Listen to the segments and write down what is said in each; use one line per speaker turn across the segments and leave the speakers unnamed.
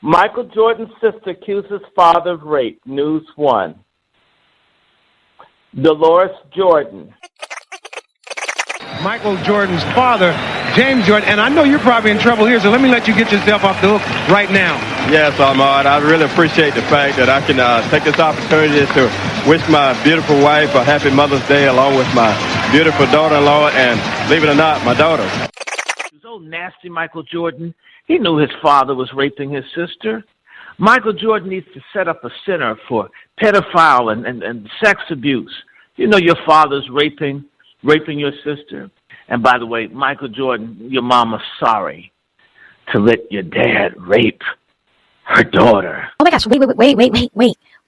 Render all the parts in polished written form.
Michael Jordan's sister accuses father of rape. News 1. Dolores Jordan.
Michael Jordan's father, James Jordan, and I know you're probably in trouble here, so let me let you get yourself off the hook right now.
Yes, Ahmad, I really appreciate the fact that I can take this opportunity to wish my beautiful wife a happy Mother's Day along with my beautiful daughter-in-law and, believe it or not, my daughter.
He was so nasty, Michael Jordan. He knew his father was raping his sister. Michael Jordan needs to set up a center for pedophile and sex abuse. You know your father's raping your sister. And by the way, Michael Jordan, your mama's sorry to let your dad rape her daughter.
Oh my gosh, wait.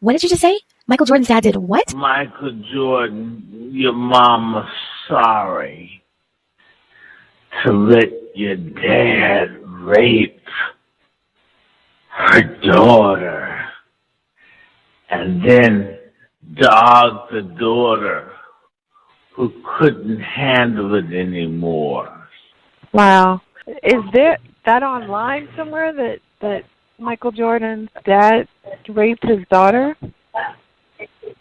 What did you just say? Michael Jordan's dad did what?
Michael Jordan, your mama's sorry to let your dad rape her daughter and then dog the daughter who couldn't handle it anymore.
Wow. Is that online somewhere that Michael Jordan's dad raped his daughter?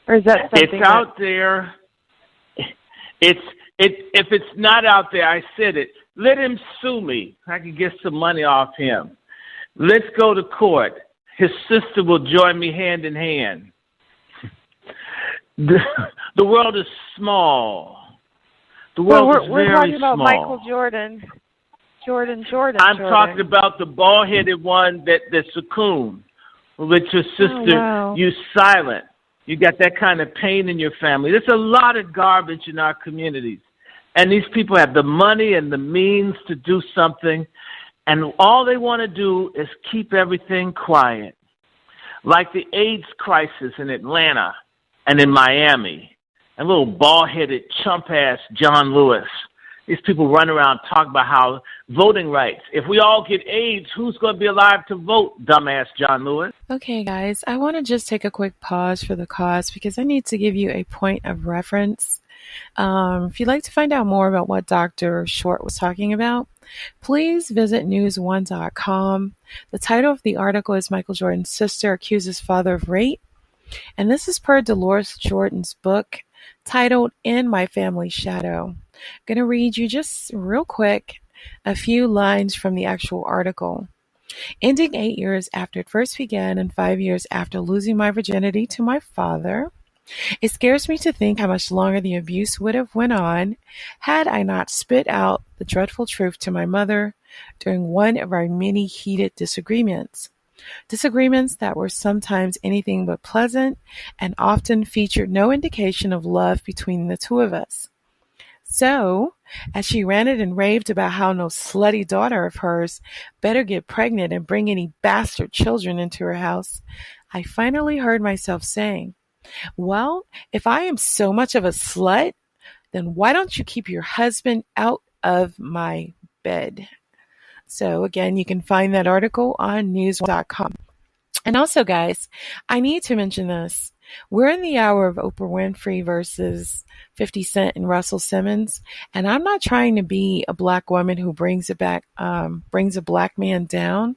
Or is that something
It's out there. If it's not out there, I said it. Let him sue me. I can get some money off him. Let's go to court. His sister will join me hand in hand. The world is small. The world is very small.
We're talking about Michael Jordan. Jordan.
I'm talking about the bald-headed one that's a coon. With your sister, you silent. You got that kind of pain in your family. There's a lot of garbage in our communities. And these people have the money and the means to do something. And all they want to do is keep everything quiet. Like the AIDS crisis in Atlanta and in Miami. And little bald-headed, chump-ass John Lewis. These people run around talking about how voting rights. If we all get AIDS, who's going to be alive to vote, dumbass John Lewis?
Okay, guys, I want to just take a quick pause for the cause because I need to give you a point of reference. If you'd like to find out more about what DrShort was talking about, please visit news1.com. The title of the article is Michael Jordan's sister accuses father of rape. And this is per Dolores Jordan's book titled In My Family's Shadow. I'm going to read you just real quick a few lines from the actual article. Ending 8 years after it first began and 5 years after losing my virginity to my father, it scares me to think how much longer the abuse would have went on had I not spit out the dreadful truth to my mother during one of our many heated disagreements. Disagreements that were sometimes anything but pleasant and often featured no indication of love between the two of us. So, as she ranted and raved about how no slutty daughter of hers better get pregnant and bring any bastard children into her house, I finally heard myself saying, well, if I am so much of a slut, then why don't you keep your husband out of my bed? So again, you can find that article on news.com. And also, guys, I need to mention this. We're in the hour of Oprah Winfrey versus 50 Cent and Russell Simmons. And I'm not trying to be a black woman who brings a black man down.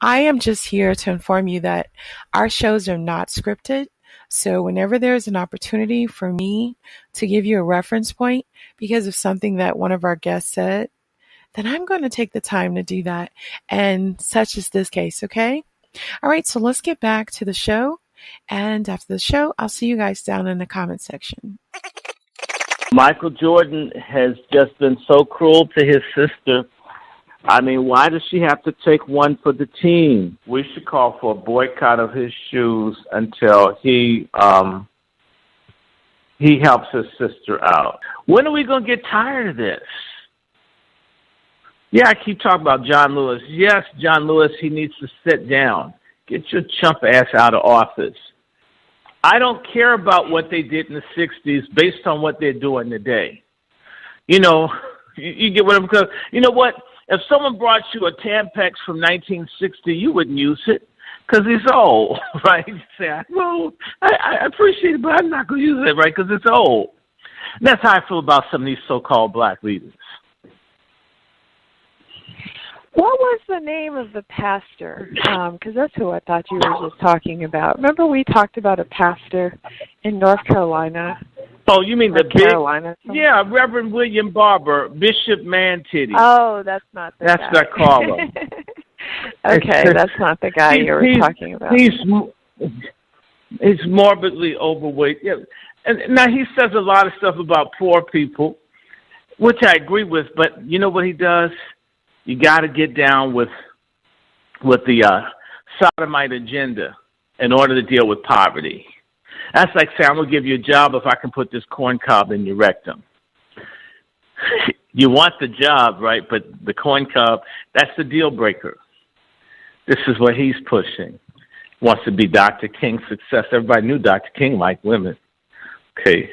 I am just here to inform you that our shows are not scripted. So whenever there's an opportunity for me to give you a reference point because of something that one of our guests said, then I'm going to take the time to do that. And such is this case, okay? All right, so let's get back to the show. And after the show, I'll see you guys down in the comment section.
Michael Jordan has just been so cruel to his sister. I mean, why does she have to take one for the team? We should call for a boycott of his shoes until he helps his sister out. When are we going to get tired of this? Yeah, I keep talking about John Lewis. Yes, John Lewis, he needs to sit down. Get your chump ass out of office. I don't care about what they did in the 60s based on what they're doing today. You know, you get what I'm saying? You know what? If someone brought you a Tampax from 1960, you wouldn't use it because it's old, right? You say, well, I appreciate it, but I'm not going to use it, right, because it's old. And that's how I feel about some of these so-called black leaders.
What was the name of the pastor? Because that's who I thought you were just talking about. Remember we talked about a pastor in North Carolina?
Oh, you mean the
Carolina?
Yeah, Reverend William Barber, Bishop Mantitty.
Oh, that's not the guy.
That's not Carlo.
Okay, that's not the guy you were talking about.
He's morbidly overweight. Yeah. And now he says a lot of stuff about poor people, which I agree with, but you know what he does? You got to get down with the sodomite agenda in order to deal with poverty. That's like saying, I'm going to give you a job if I can put this corn cob in your rectum. You want the job, right? But the corn cob, that's the deal breaker. This is what he's pushing. Wants to be Dr. King's success. Everybody knew Dr. King liked women. Okay.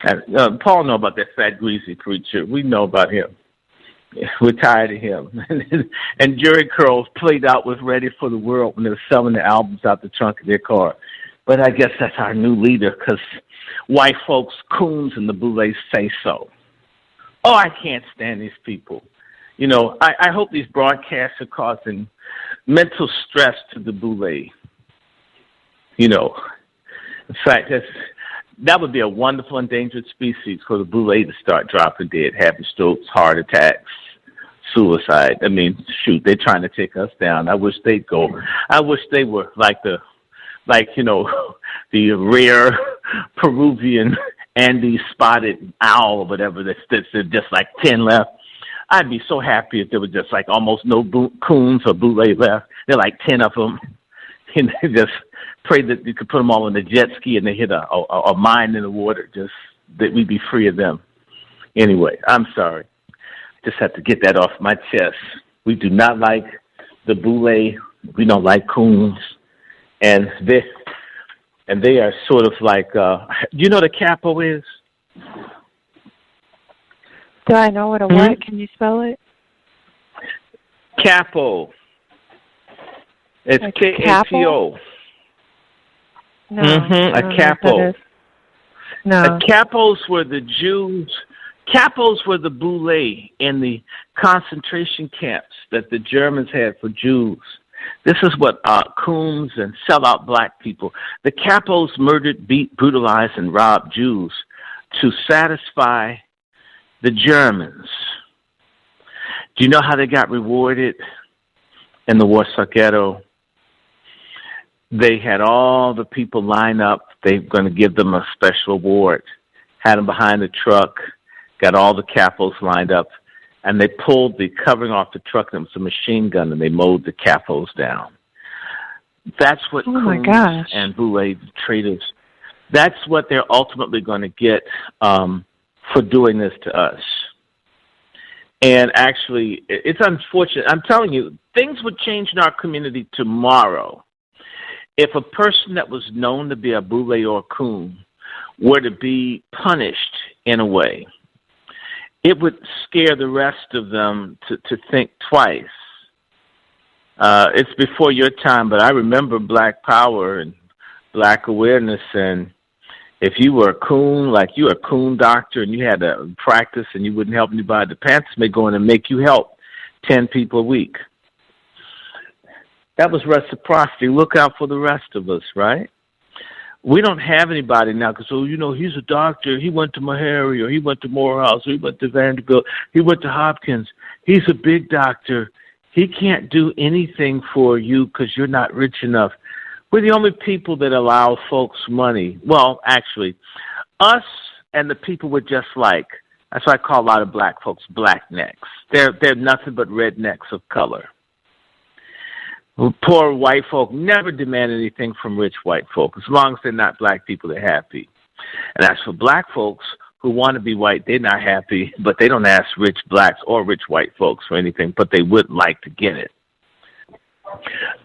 And, Paul know about that fat, greasy preacher. We know about him. We're tired of him. And Jerry Curls played out with Ready for the World when they were selling the albums out the trunk of their car. But I guess that's our new leader because white folks, coons, and the boulets say so. Oh, I can't stand these people. You know, I hope these broadcasts are causing mental stress to the boulets. You know, in fact, that would be a wonderful endangered species for the boulets to start dropping dead, having strokes, heart attacks, suicide. I mean, shoot, they're trying to take us down. I wish they'd go. I wish they were like the rare Peruvian Andes spotted owl or whatever that's just like 10 left. I'd be so happy if there was just like almost no coons or boulets left. There are like 10 of them. And they just pray that you could put them all in a jet ski and they hit a mine in the water, just that we'd be free of them. Anyway, I'm sorry. Just have to get that off my chest. We do not like the boulets. We don't like coons. And they are sort of like, do you know what a capo is?
Do I know what a what? Can you spell it?
Capo. It's
like
K-A-P-O.
No.
A capo.
No.
Capos were the Jews. Capos were the boulets in the concentration camps that the Germans had for Jews. This is what coons and sellout black people. The capos murdered, beat, brutalized, and robbed Jews to satisfy the Germans. Do you know how they got rewarded in the Warsaw Ghetto? They had all the people line up. They were going to give them a special award. Had them behind the truck, got all the capos lined up, and they pulled the covering off the truck, and it was a machine gun, and they mowed the capos down. That's what coons and boule traders, that's what they're ultimately going to get for doing this to us. And actually, it's unfortunate. I'm telling you, things would change in our community tomorrow if a person that was known to be a boule or a coon were to be punished in a way. It would scare the rest of them to think twice. It's before your time, but I remember Black Power and Black awareness, and if you were a coon, like you were a coon doctor and you had to practice and you wouldn't help anybody, the Panthers may go in and make you help 10 people a week. That was reciprocity. Look out for the rest of us, right? We don't have anybody now because, he's a doctor. He went to Meharry, or he went to Morehouse, or he went to Vanderbilt. He went to Hopkins. He's a big doctor. He can't do anything for you because you're not rich enough. We're the only people that allow folks money. Well, actually, us and the people we're just like. That's why I call a lot of black folks blacknecks. They're nothing but rednecks of color. Poor white folk never demand anything from rich white folk. As long as they're not black people, they're happy. And as for black folks who want to be white, they're not happy, but they don't ask rich blacks or rich white folks for anything, but they would like to get it.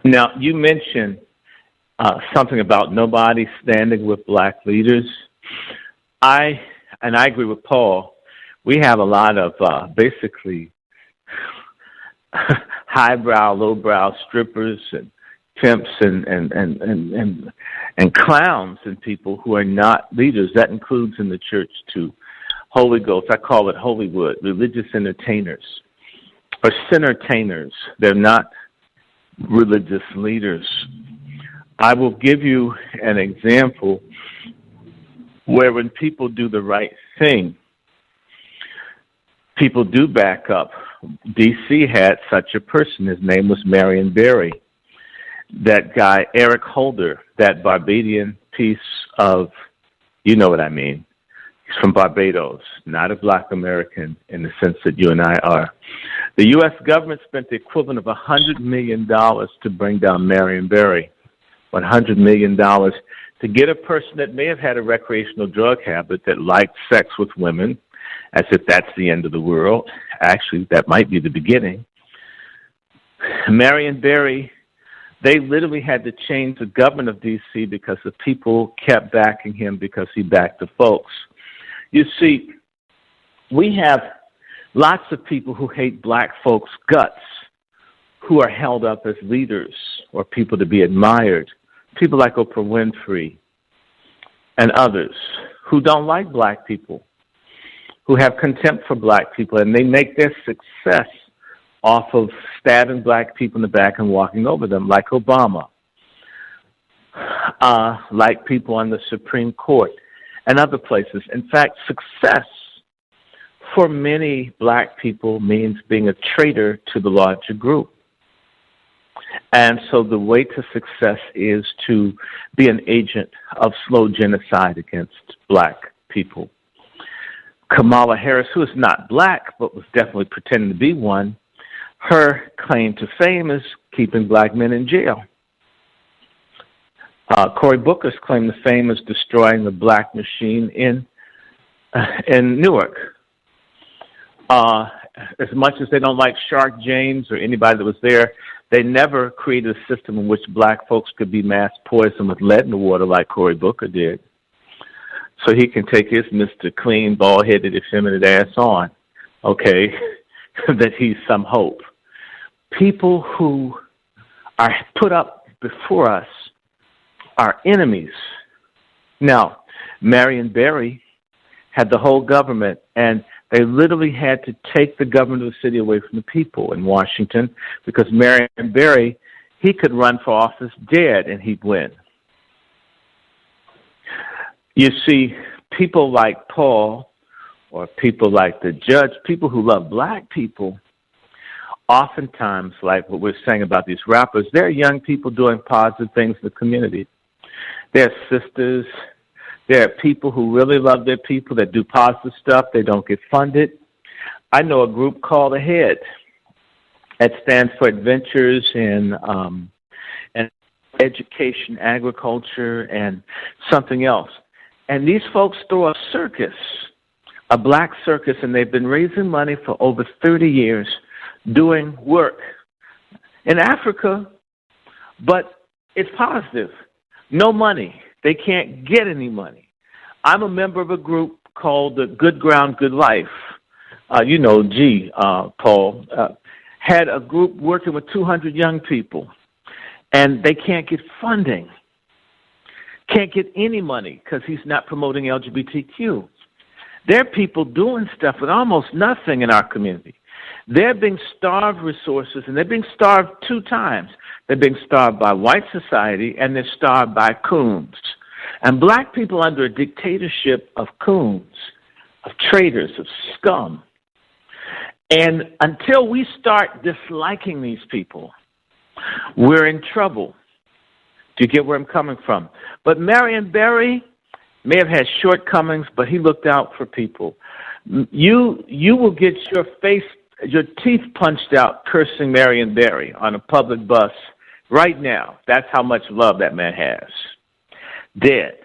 Now, you mentioned something about nobody standing with black leaders. I agree with Paul. We have a lot of basically highbrow, lowbrow strippers and pimps and clowns and people who are not leaders. That includes in the church too. Holy Ghost, I call it Hollywood, religious entertainers. are entertainers. They're not religious leaders. I will give you an example where when people do the right thing, people do back up. D.C. had such a person. His name was Marion Barry. That guy, Eric Holder, that Barbadian piece of, you know what I mean. He's from Barbados, not a black American in the sense that you and I are. The U.S. government spent the equivalent of $100 million to bring down Marion Barry. $100 million to get a person that may have had a recreational drug habit, that liked sex with women, as if that's the end of the world. Actually, that might be the beginning. Marion Barry, they literally had to change the government of D.C. because the people kept backing him because he backed the folks. You see, we have lots of people who hate black folks' guts who are held up as leaders or people to be admired. People like Oprah Winfrey and others who don't like black people, who have contempt for black people, and they make their success off of stabbing black people in the back and walking over them, like Obama, like people on the Supreme Court and other places. In fact, success for many black people means being a traitor to the larger group. And so the way to success is to be an agent of slow genocide against black people. Kamala Harris, who is not black but was definitely pretending to be one, her claim to fame is keeping black men in jail. Cory Booker's claim to fame is destroying the black machine in Newark. As much as they don't like Shark James or anybody that was there, they never created a system in which black folks could be mass poisoned with lead in the water like Cory Booker did. So he can take his Mr. Clean, bald-headed, effeminate ass on, okay, that he's some hope. People who are put up before us are enemies. Now, Marion Barry had the whole government, and they literally had to take the government of the city away from the people in Washington because Marion Barry, he could run for office dead and he'd win. You see, people like Paul or people like the judge, people who love black people, oftentimes, like what we're saying about these rappers, they're young people doing positive things in the community. They're sisters. There are people who really love their people that do positive stuff. They don't get funded. I know a group called AHEAD. That stands for Adventures in Education, Agriculture, and something else. And these folks throw a circus, a black circus, and they've been raising money for over 30 years doing work in Africa, but it's positive. No money. They can't get any money. I'm a member of a group called the Good Ground, Good Life. Paul, had a group working with 200 young people, and they can't get funding, can't get any money because he's not promoting LGBTQ. There are people doing stuff with almost nothing in our community. They're being starved resources, and they're being starved two times. They're being starved by white society, and they're starved by coons. And black people under a dictatorship of coons, of traitors, of scum. And until we start disliking these people, we're in trouble. Do you get where I'm coming from? But Marion Barry may have had shortcomings, but he looked out for people. You will get your teeth punched out cursing Marion Barry on a public bus right now. That's how much love that man has. Dead.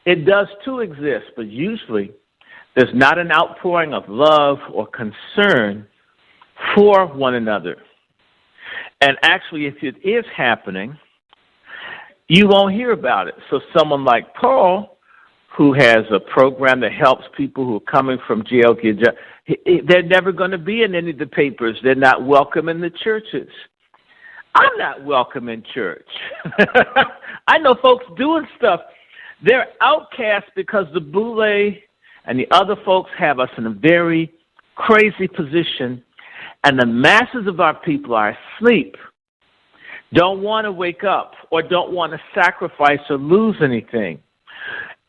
It does too exist, but usually there's not an outpouring of love or concern for one another. And actually, if it is happening, you won't hear about it. So someone like Paul, who has a program that helps people who are coming from jail get jobs, they're never going to be in any of the papers. They're not welcome in the churches. I'm not welcome in church. I know folks doing stuff. They're outcasts because the Boule and the other folks have us in a very crazy position, And the masses of our people are asleep, don't want to wake up or don't want to sacrifice or lose anything.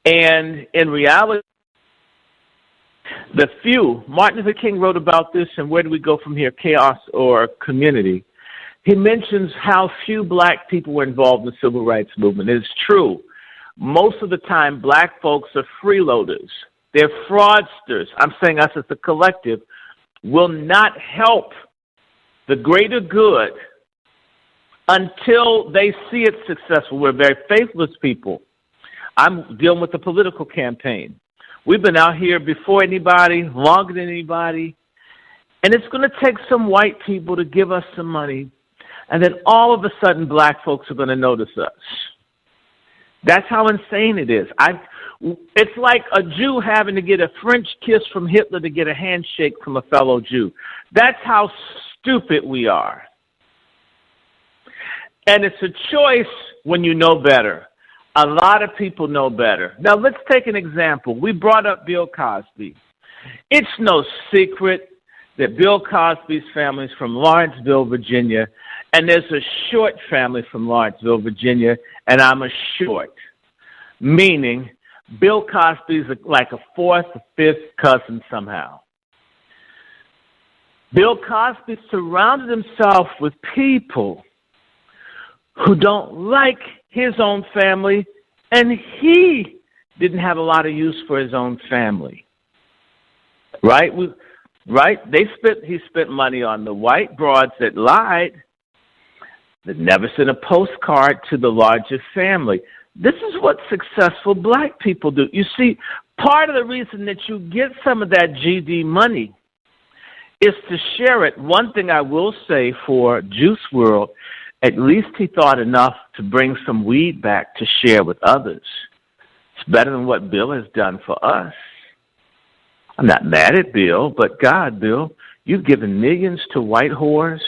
And in reality, the few, Martin Luther King wrote about this, and where do we go from here, chaos or community? He mentions how few black people were involved in the civil rights movement. It's true. Most of the time, black folks are freeloaders. They're fraudsters. I'm saying us as a collective will not help the greater good until they see it successful. We're very faithless people. I'm dealing with the political campaign. We've been out here before anybody, longer than anybody, and it's going to take some white people to give us some money, and then all of a sudden black folks are going to notice us. That's how insane it is. It's like a Jew having to get a French kiss from Hitler to get a handshake from a fellow Jew. That's how stupid we are. And it's a choice when you know better. A lot of people know better. Now, let's take an example. We brought up Bill Cosby. It's no secret that Bill Cosby's family is from Lawrenceville, Virginia, and there's a Short family from Lawrenceville, Virginia, and I'm a Short, meaning Bill Cosby's like a fourth or fifth cousin somehow. Bill Cosby surrounded himself with people who don't like his own family, and he didn't have a lot of use for his own family. Right? He spent money on the white broads that lied, that never sent a postcard to the larger family. This is what successful black people do. You see, part of the reason that you get some of that GD money is to share it. One thing I will say for Juice WRLD, at least he thought enough to bring some weed back to share with others. It's better than what Bill has done for us. I'm not mad at Bill, but God, Bill, you've given millions to white whores.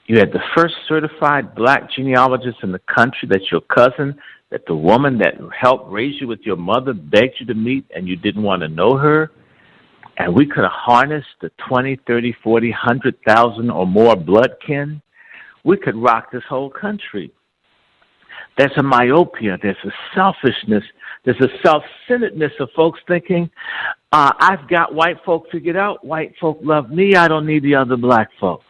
You had the first certified black genealogist in the country. That's your cousin, that the woman that helped raise you with your mother begged you to meet and you didn't want to know her. And we could have harnessed the 20, 30, 40, 100,000 or more blood kin. We could rock this whole country. There's a myopia. There's a selfishness. There's a self-centeredness of folks thinking, I've got white folk figured out. White folk love me. I don't need the other black folks.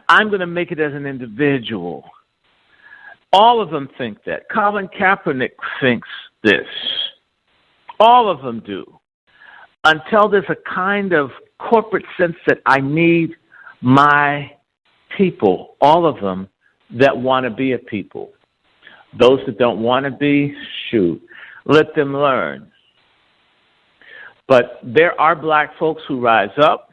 I'm going to make it as an individual. All of them think that. Colin Kaepernick thinks this. All of them do. Until there's a kind of corporate sense that I need my people, all of them that want to be a people. Those that don't want to be, shoot, let them learn. But there are black folks who rise up.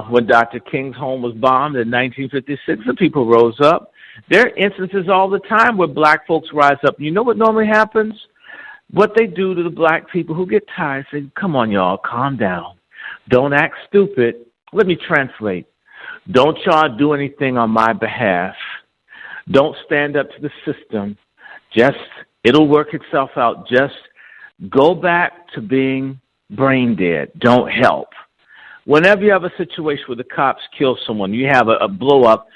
When Dr. King's home was bombed in 1956, the people rose up. There are instances all the time where black folks rise up. You know what normally happens? What they do to the black people who get tired, say, come on, y'all, calm down. Don't act stupid. Let me translate. Don't y'all do anything on my behalf. Don't stand up to the system. It'll work itself out. Just go back to being brain dead. Don't help. Whenever you have a situation where the cops kill someone, you have a blow up,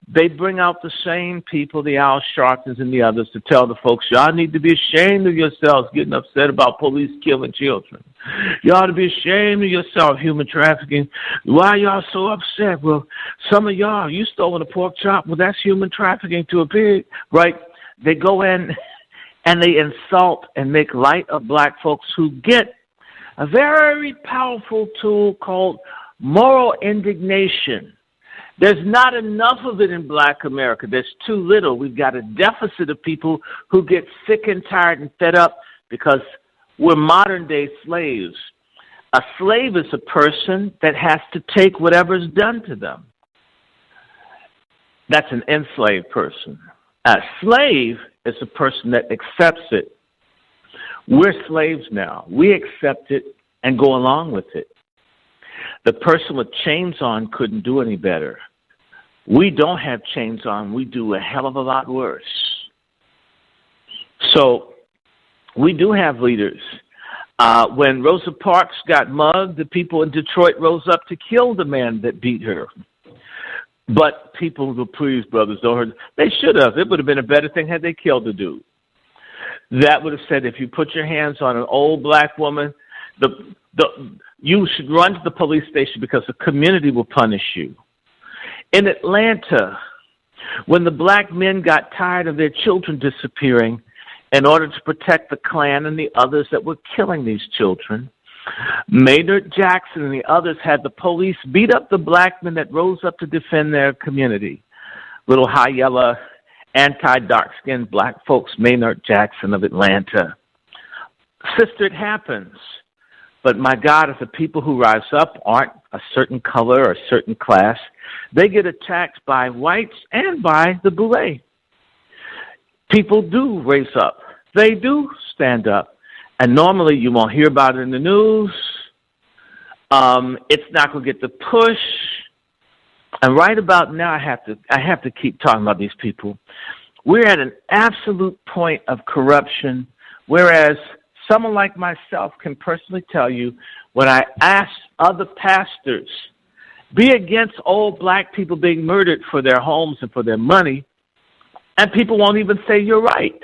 they bring out the same people, the Al Sharptons and the others, to tell the folks, y'all need to be ashamed of yourselves getting upset about police killing children. You ought to be ashamed of yourself, human trafficking. Why are y'all so upset? Well, some of y'all, you stolen a pork chop. Well, that's human trafficking to a pig, right? They go in and they insult and make light of black folks who get a very powerful tool called moral indignation. There's not enough of it in black America. There's too little. We've got a deficit of people who get sick and tired and fed up because we're modern-day slaves. A slave is a person that has to take whatever's done to them. That's an enslaved person. A slave is a person that accepts it. We're slaves now. We accept it and go along with it. The person with chains on couldn't do any better. We don't have chains on. We do a hell of a lot worse. So we do have leaders. When Rosa Parks got mugged, the people in Detroit rose up to kill the man that beat her. But people were, please, brothers, don't hurt. They should have. It would have been a better thing had they killed the dude. That would have said, if you put your hands on an old black woman, you should run to the police station because the community will punish you. In Atlanta, when the black men got tired of their children disappearing in order to protect the Klan and the others that were killing these children, Maynard Jackson and the others had the police beat up the black men that rose up to defend their community. Little high yellow, anti-dark-skinned black folks, Maynard Jackson of Atlanta. Sister, it happens. But my God, if the people who rise up aren't a certain color or a certain class, they get attacked by whites and by the boule. People do raise up. They do stand up. And normally you won't hear about it in the news. It's not going to get the push. And right about now, I have to keep talking about these people. We're at an absolute point of corruption, whereas someone like myself can personally tell you, when I ask other pastors, be against old black people being murdered for their homes and for their money, and people won't even say you're right.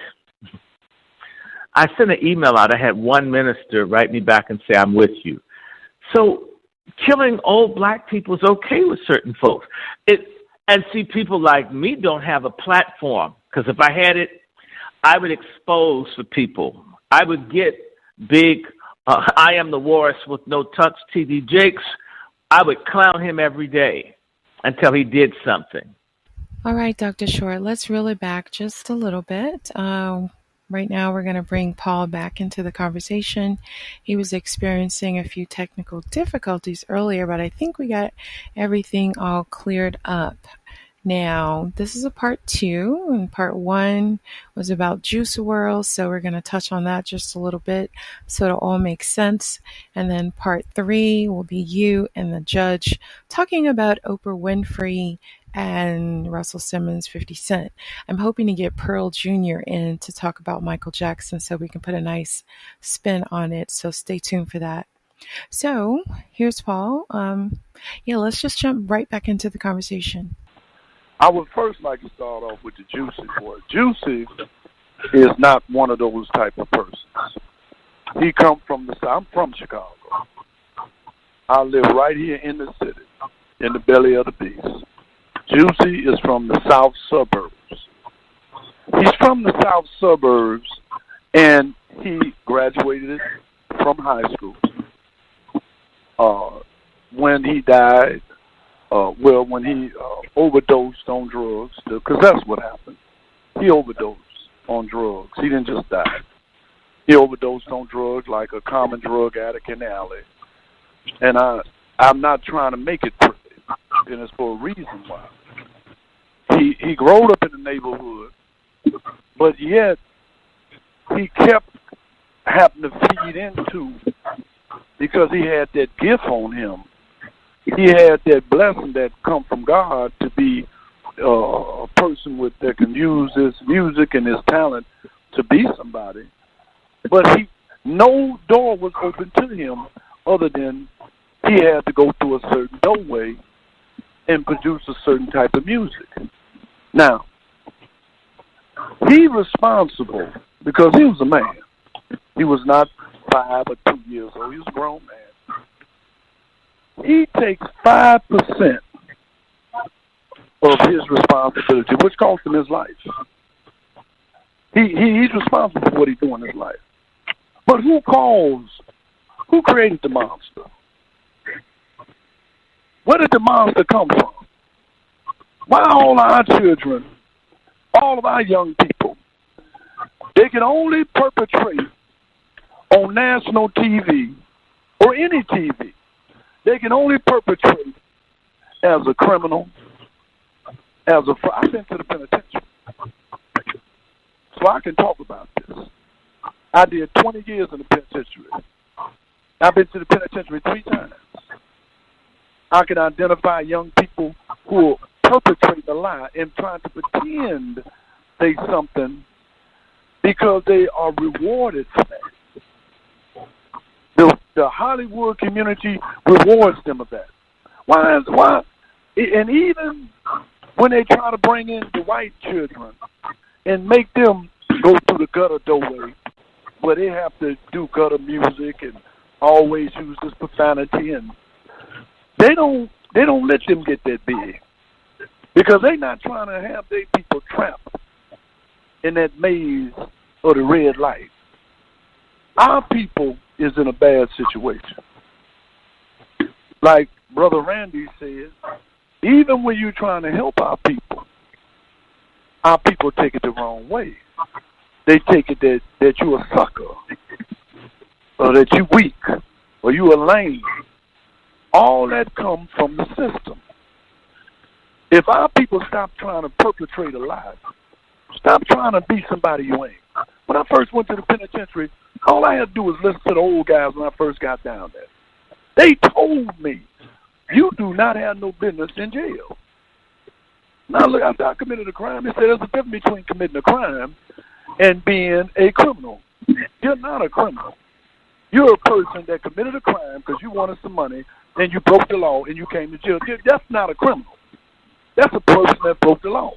I sent an email out. I had one minister write me back and say, I'm with you. So killing old black people is okay with certain folks. And see, people like me don't have a platform, because if I had it, I would expose the people. I would get big, I am the Walrus with no tux, T.D. Jakes. I would clown him every day until he did something.
All right, Dr. Short, let's reel it back just a little bit. Right now, we're going to bring Paul back into the conversation. He was experiencing a few technical difficulties earlier, but I think we got everything all cleared up. Now, this is a part 2, and part 1 was about Juice WRLD, so we're going to touch on that just a little bit so it'll all make sense. And then part 3 will be you and the judge talking about Oprah Winfrey and Russell Simmons, 50 Cent. I'm hoping to get Pearl Jr. in to talk about Michael Jackson so we can put a nice spin on it, so stay tuned for that. So, here's Paul. Let's just jump right back into the conversation.
I would first like to start off with the Juicy boy. Juicy is not one of those type of persons. He come from the South. I'm from Chicago. I live right here in the city, in the belly of the beast. Juicy is from the South Suburbs. He's from the South Suburbs, and he graduated from high school. When he died, when he overdosed on drugs, because that's what happened. He overdosed on drugs. He didn't just die. He overdosed on drugs like a common drug addict in the alley. And I'm not trying to make it pretty, and it's for a reason why. He grew up in the neighborhood, but yet he kept having to feed into, because he had that gift on him. He had that blessing that come from God to be a person that can use his music and his talent to be somebody. But no door was open to him other than he had to go through a certain doorway and produce a certain type of music. Now, he responsible because he was a man. He was not 5 or 2 years old. He was a grown man. He takes 5% of his responsibility, which cost him his life. He's responsible for what he's doing in his life. But who created the monster? Where did the monster come from? Why all our children, all of our young people, they can only perpetrate on national TV or any TV. They can only perpetrate as a criminal, I've been to the penitentiary, so I can talk about this. I did 20 years in the penitentiary. I've been to the penitentiary 3 times. I can identify young people who perpetrate a lie and trying to pretend they something because they are rewarded for that. the Hollywood community rewards them of that. Why? And even when they try to bring in the white children and make them go through the gutter doorway, where they have to do gutter music and always use this profanity, and they don't let them get that big because they're not trying to have their people trapped in that maze of the red light. Our people is in a bad situation. Like Brother Randy said, even when you're trying to help our people take it the wrong way. They take it that you're a sucker, or that you're weak, or you're a lame. All that comes from the system. If our people stop trying to perpetrate a lie, stop trying to be somebody you ain't. When I first went to the penitentiary, all I had to do was listen to the old guys when I first got down there. They told me, you do not have no business in jail. Now, look, after I committed a crime, they said there's a difference between committing a crime and being a criminal. You're not a criminal. You're a person that committed a crime because you wanted some money and you broke the law and you came to jail. That's not a criminal. That's a person that broke the law.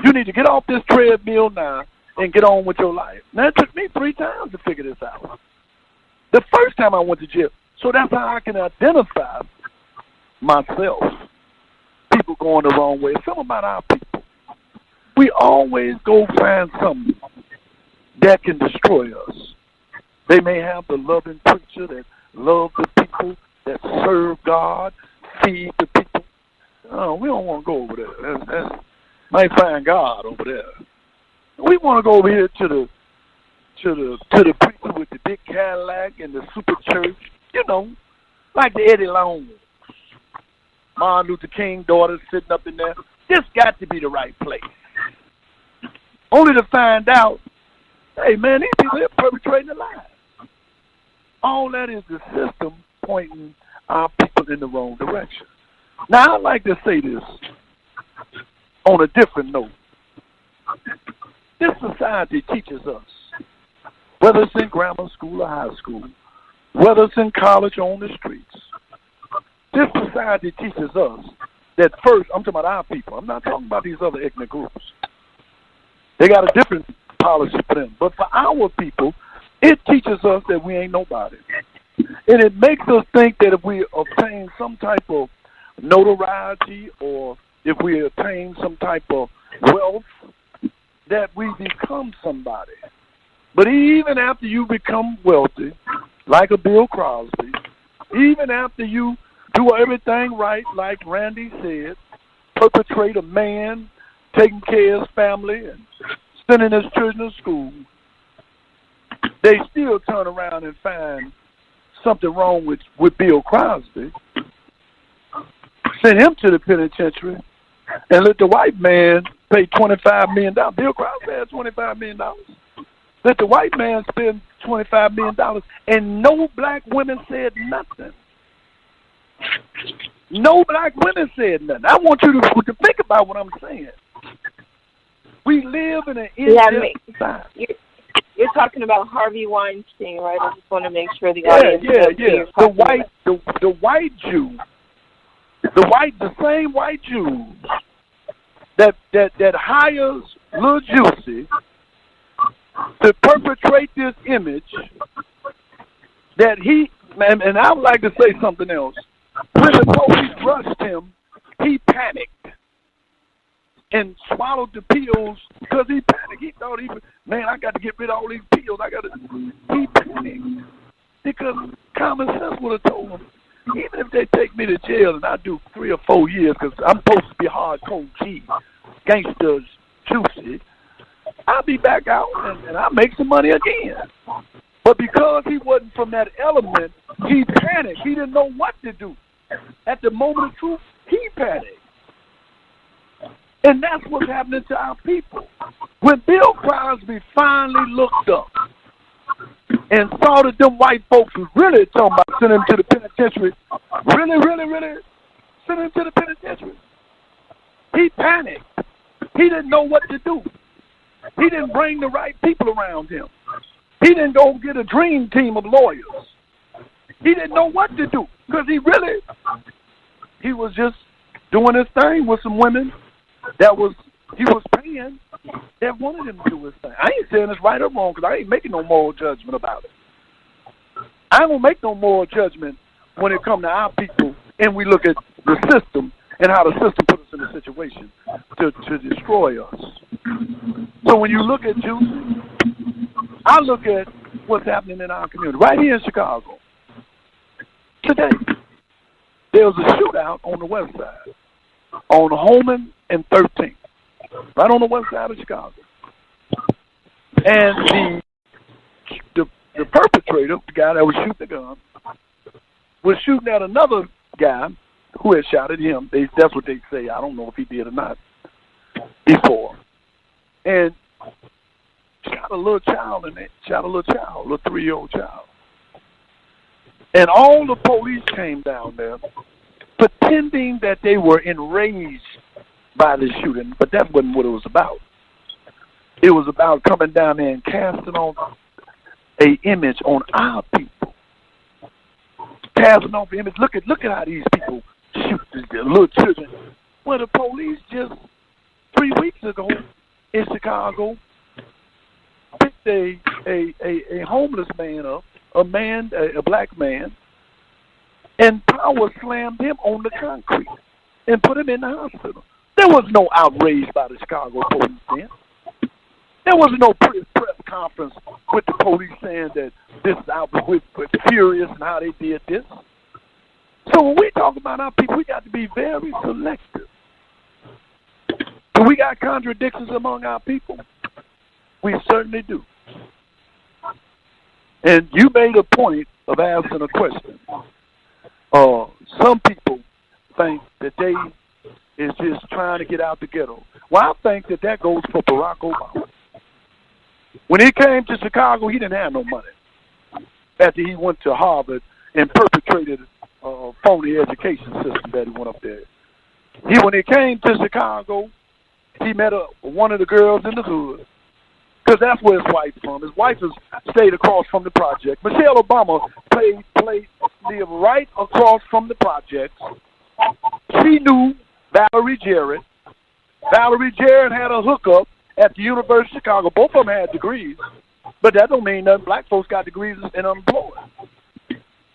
You need to get off this treadmill now and get on with your life. Now, it took me 3 times to figure this out. The first time I went to jail. So that's how I can identify myself. People going the wrong way. It's something about our people. We always go find something that can destroy us. They may have the loving preacher that love the people, that serve God, feed the people. Oh, we don't want to go over there. That's might find God over there. We want to go over here to the preacher with the big Cadillac and the super church. You know, like the Eddie Long, Martin Luther King daughter sitting up in there. This got to be the right place. Only to find out, hey man, these people are perpetrating a lie. All that is the system pointing our people in the wrong direction. Now I'd like to say this on a different note. This society teaches us, whether it's in grammar school or high school, whether it's in college or on the streets, this society teaches us that first, I'm talking about our people. I'm not talking about these other ethnic groups. They got a different policy for them. But for our people, it teaches us that we ain't nobody. And it makes us think that if we obtain some type of notoriety or if we attain some type of wealth, that we become somebody. But even after you become wealthy, like a Bill Crosby, even after you do everything right, like Randy said, perpetrate a man, taking care of his family and sending his children to school, they still turn around and find something wrong with Bill Crosby, send him to the penitentiary, and let the white man pay $25 million. Bill Crosby had $25 million. Let the white man spend $25 million, and no black women said nothing. No black women said nothing. I want you to think about what I'm saying. We live in an society.
You're talking about Harvey Weinstein, right? I just want to make sure the audience knows who you're talking about.
The white Jew, the same white Jew that hires Lil Juicy to perpetrate this image that he, and I would like to say something else. When the police rushed him, he panicked and swallowed the pills because he panicked. He thought man, I got to get rid of all these pills. He panicked because common sense would have told him, even if they take me to jail and I do 3 or 4 years because I'm supposed to be hardcore G, gangsters, Juicy, I'll be back out and I'll make some money again. But because he wasn't from that element, he panicked. He didn't know what to do. At the moment of truth, he panicked. And that's what's happening to our people. When Bill Crosby finally looked up and saw that them white folks was really talking about sending him to the penitentiary, really sending him to the penitentiary, he panicked. He didn't know what to do. He didn't bring the right people around him. He didn't go get a dream team of lawyers. He didn't know what to do because he was just doing his thing with some women he was paying that wanted him to do his thing. I ain't saying it's right or wrong because I ain't making no moral judgment about it. I don't make no moral judgment when it comes to our people and we look at the system and how the system puts us in a situation to destroy us. So when you look at Juicy, I look at what's happening in our community. Right here in Chicago, today, there was a shootout on the west side, on Holman and 13th, right on the west side of Chicago. And the perpetrator, the guy that was shooting the gun, was shooting at another guy who had shot at him. That's what they say. I don't know if he did or not before. And shot a little child in it. Shot a little 3-year-old child. And all the police came down there pretending that they were enraged by the shooting, but that wasn't what it was about. It was about coming down there and casting on an image on our people. Casting off the image. Look at how these people shoot these little children. Well, the police just 3 weeks ago in Chicago picked a homeless man up, a black man, and power slammed him on the concrete and put him in the hospital. There was no outrage by the Chicago police then. There was no press conference with the police saying that this is out with furious and how they did this. So when we talk about our people, we got to be very selective. Do we got contradictions among our people? We certainly do. And you made a point of asking a question. Some people think that they is just trying to get out the ghetto. Well, I think that goes for Barack Obama. When he came to Chicago, he didn't have no money. After he went to Harvard and perpetrated a phony education system that he went up there. When he came to Chicago, he met one of the girls in the hood, because that's where his wife's from. His wife has stayed across from the project. Michelle Obama lived right across from the projects. She knew Valerie Jarrett. Valerie Jarrett had a hookup at the University of Chicago. Both of them had degrees, but that don't mean nothing. Black folks got degrees and unemployed.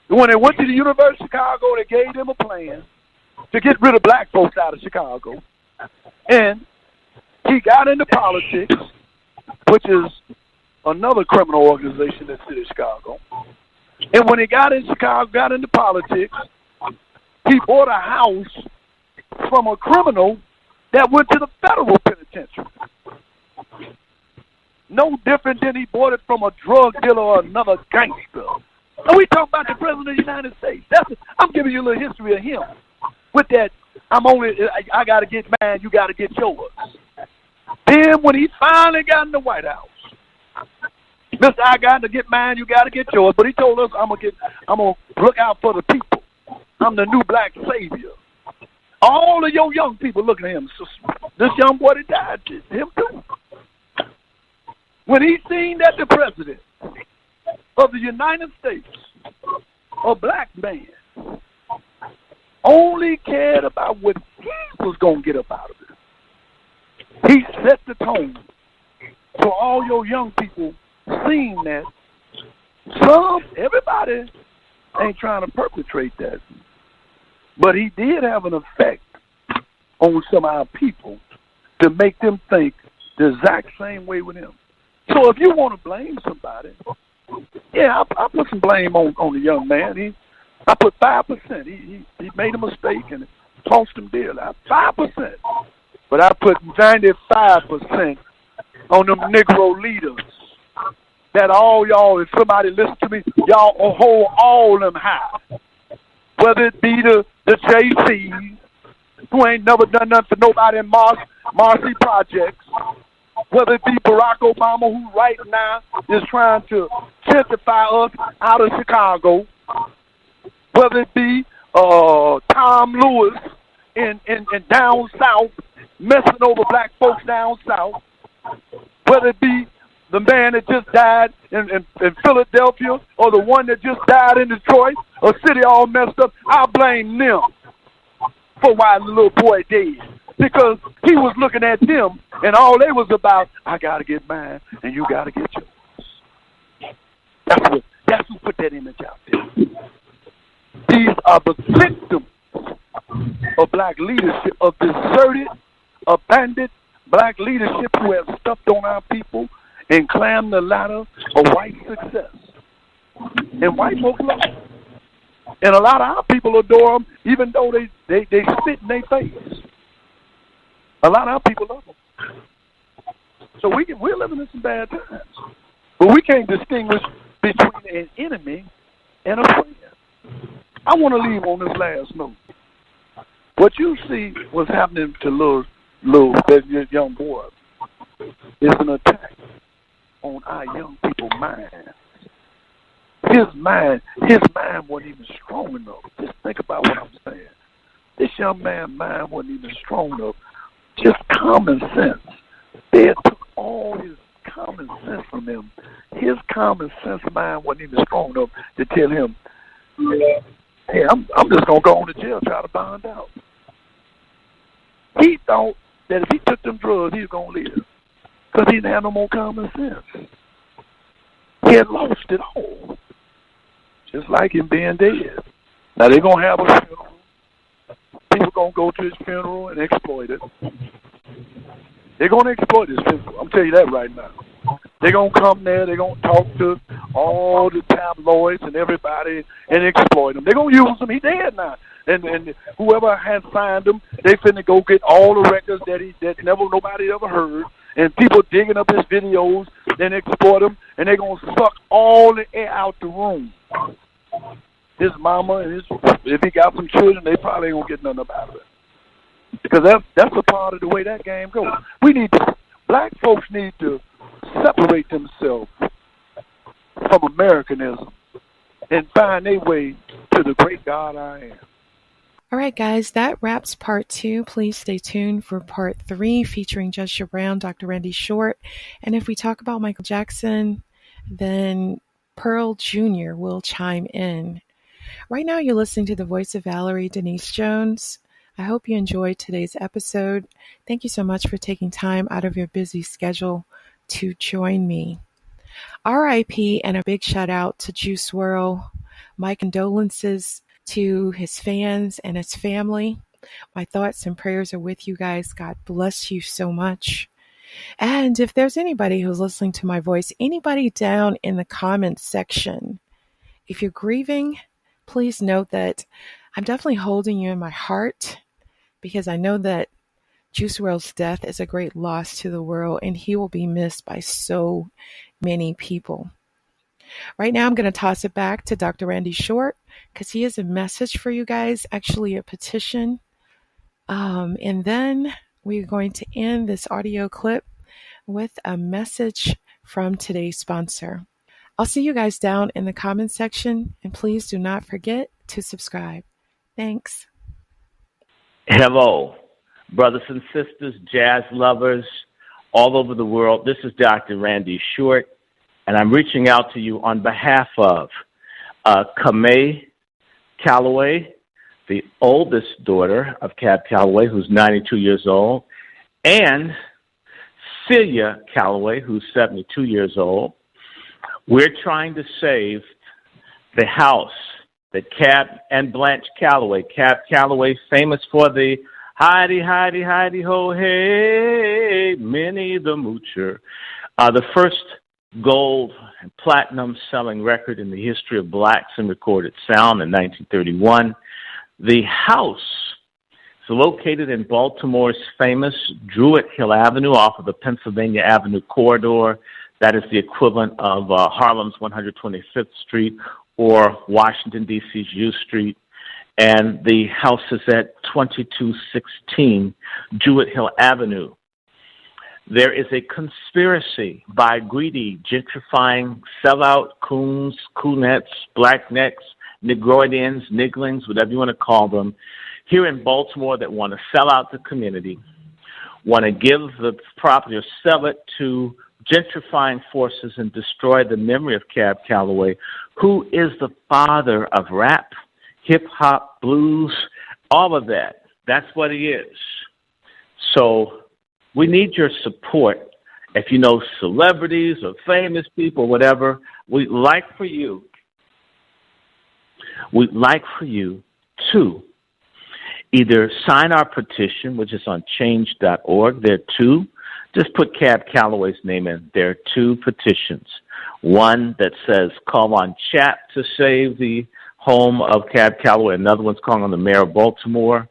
When they went to the University of Chicago, they gave them a plan to get rid of black folks out of Chicago. And he got into politics, which is another criminal organization in the city of Chicago. And when he got in Chicago, got into politics, he bought a house from a criminal that went to the federal penitentiary. No different than he bought it from a drug dealer or another gangster. And we talk about the President of the United States. I'm giving you a little history of him. With that, I got to get mine, you got to get yours. Then when he finally got in the White House, Mr. I got to get mine, you got to get yours. But he told us, I'm gonna look out for the people. I'm the new black savior. All of your young people looking at him. This young boy that died, him too. When he seen that the president of the United States, a black man, only cared about what he was going to get up out of it, he set the tone for all your young people seeing that. Everybody ain't trying to perpetrate that. But he did have an effect on some of our people to make them think the exact same way with him. So if you want to blame somebody, yeah, I put some blame on the young man. I put 5%. He made a mistake and it cost him dearly. 5%. But I put 95% on them Negro leaders. That all y'all, if somebody listen to me, y'all hold all them high. Whether it be the JCs, who ain't never done nothing for nobody in Marcy Projects, whether it be Barack Obama, who right now is trying to gentrify us out of Chicago, whether it be Tom Lewis in down south, messing over black folks down south, whether it be the man that just died in Philadelphia, or the one that just died in Detroit, a city all messed up, I blame them for why the little boy dead. Because he was looking at them, and all they was about, I got to get mine, and you got to get yours. That's who put that image out there. These are the victims of black leadership, of deserted, abandoned black leadership who have stepped on our people and climbed the ladder of white success. And white folks love them. And a lot of our people adore them, even though they spit in their face. A lot of our people love them. So we're living in some bad times. But we can't distinguish between an enemy and a friend. I want to leave on this last note. What you see what's happening to that young boy is an attack on our young people's minds. His mind wasn't even strong enough. Just think about what I'm saying. This young man's mind wasn't even strong enough. Just common sense. They had took all his common sense from him. His common sense mind wasn't even strong enough to tell him, hey, I'm just going to go on to jail, try to bond out. He thought that if he took them drugs, he was going to live. Because he didn't have no more common sense. He had lost it all. Just like him being dead. Now, they're going to have a funeral. People going to go to his funeral and exploit it. They're going to exploit his funeral. I'm telling you that right now. They're going to come there. They're going to talk to all the tabloids and everybody and exploit him. They're going to use him. He's dead now. And whoever has signed him, they finna go get all the records that nobody ever heard. And people digging up his videos, then exploit him, and they're going to suck all the air out the room. His mama and if he got some children, they probably ain't going to get nothing about it. Because that's a part of the way that game goes. Black folks need to separate themselves from Americanism and find their way to the great God I am.
All right, guys, that wraps part 2. Please stay tuned for part 3 featuring Jessica Brown, Dr. Randy Short. And if we talk about Michael Jackson, then Pearl Jr. will chime in. Right now, you're listening to the voice of Valerie Denise Jones. I hope you enjoyed today's episode. Thank you so much for taking time out of your busy schedule to join me. R.I.P. and a big shout out to Juice WRLD. My condolences to his fans and his family. My thoughts and prayers are with you guys. God bless you so much. And if there's anybody who's listening to my voice, anybody down in the comments section, if you're grieving, please note that I'm definitely holding you in my heart because I know that Juice WRLD's death is a great loss to the world and he will be missed by so many people. Right now, I'm going to toss it back to Dr. Randy Short because he has a message for you guys, actually a petition. And then we're going to end this audio clip with a message from today's sponsor. I'll see you guys down in the comments section, and please do not forget to subscribe. Thanks.
Hello, brothers and sisters, jazz lovers all over the world. This is Dr. Randy Short, and I'm reaching out to you on behalf of Kamei Calloway, the oldest daughter of Cab Calloway, who's 92 years old, and Celia Calloway, who's 72 years old. We're trying to save the house that Cab and Blanche Calloway, Cab Calloway, famous for the Heidi, Heidi, Heidi, ho, hey, Minnie the Moocher, the first gold and platinum selling record in the history of blacks in recorded sound in 1931. The house is located in Baltimore's famous Druid Hill Avenue off of the Pennsylvania Avenue corridor. That is the equivalent of Harlem's 125th Street or Washington, D.C.'s U Street. And the house is at 2216 Druid Hill Avenue. There is a conspiracy by greedy, gentrifying, sellout coons, coonettes, blacknecks, Negroidians, nigglings, whatever you want to call them, here in Baltimore that want to sell out the community, want to give the property or sell it to gentrifying forces and destroy the memory of Cab Calloway, who is the father of rap, hip-hop, blues, all of that. That's what he is. So we need your support. If you know celebrities or famous people, whatever, we'd like for you to either sign our petition, which is on change.org. There are two. Just put Cab Calloway's name in. There are two petitions. One that says call on chat to save the home of Cab Calloway. Another one's calling on the mayor of Baltimore.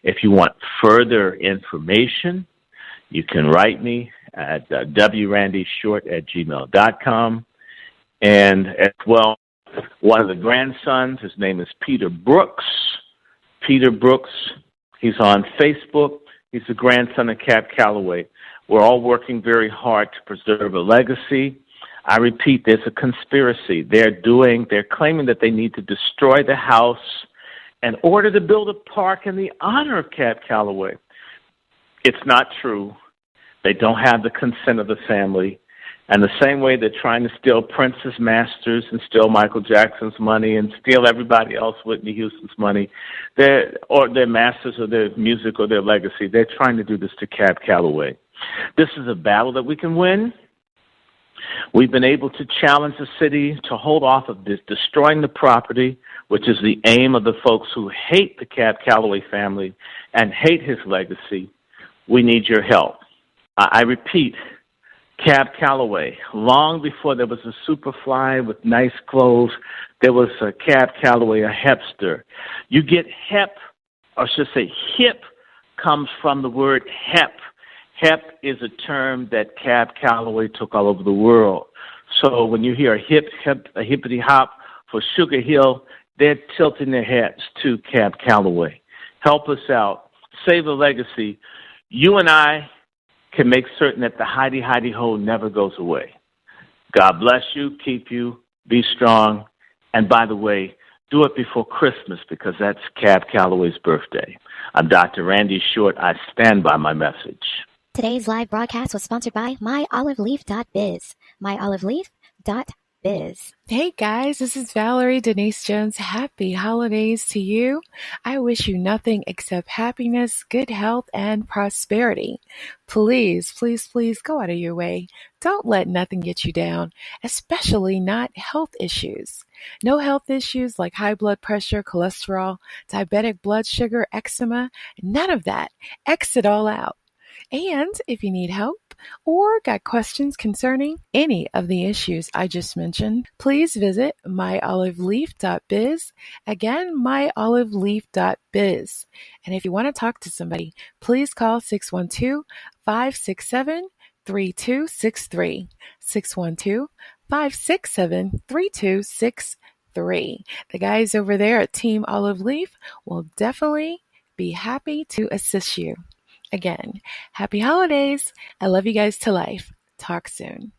If you want further information, you can write me at DrRandyShort@gmail.com. And as well, one of the grandsons, his name is Peter Brooks. Peter Brooks, he's on Facebook. He's the grandson of Cab Calloway. We're all working very hard to preserve a legacy. I repeat, there's a conspiracy. They're claiming that they need to destroy the house in order to build a park in the honor of Cab Calloway. It's not true. They don't have the consent of the family. And the same way they're trying to steal Prince's masters and steal Michael Jackson's money and steal everybody else, Whitney Houston's money, or their masters or their music or their legacy, they're trying to do this to Cab Calloway. This is a battle that we can win. We've been able to challenge the city to hold off of this, destroying the property, which is the aim of the folks who hate the Cab Calloway family and hate his legacy. We need your help. I repeat, Cab Calloway, long before there was a Superfly with nice clothes, there was a Cab Calloway, a hipster. You get hep, or should I say hip, comes from the word hep. Hep is a term that Cab Calloway took all over the world. So when you hear a hippity hop for Sugar Hill, they're tilting their heads to Cab Calloway. Help us out. Save the legacy. You and I can make certain that the hidey ho never goes away. God bless you, keep you, be strong, and by the way, do it before Christmas because that's Cab Calloway's birthday. I'm Dr. Randy Short. I stand by my message.
Today's live broadcast was sponsored by myoliveleaf.biz. myoliveleaf.biz.
Hey guys, this is Valerie Denise Jones. Happy holidays to you. I wish you nothing except happiness, good health, and prosperity. Please, please, please go out of your way. Don't let nothing get you down, especially not health issues. No health issues like high blood pressure, cholesterol, diabetic blood sugar, eczema, none of that. X it all out. And if you need help or got questions concerning any of the issues I just mentioned, please visit myoliveleaf.biz. Again, myoliveleaf.biz. And if you want to talk to somebody, please call 612-567-3263. 612-567-3263. The guys over there at Team Olive Leaf will definitely be happy to assist you. Again, happy holidays. I love you guys to life. Talk soon.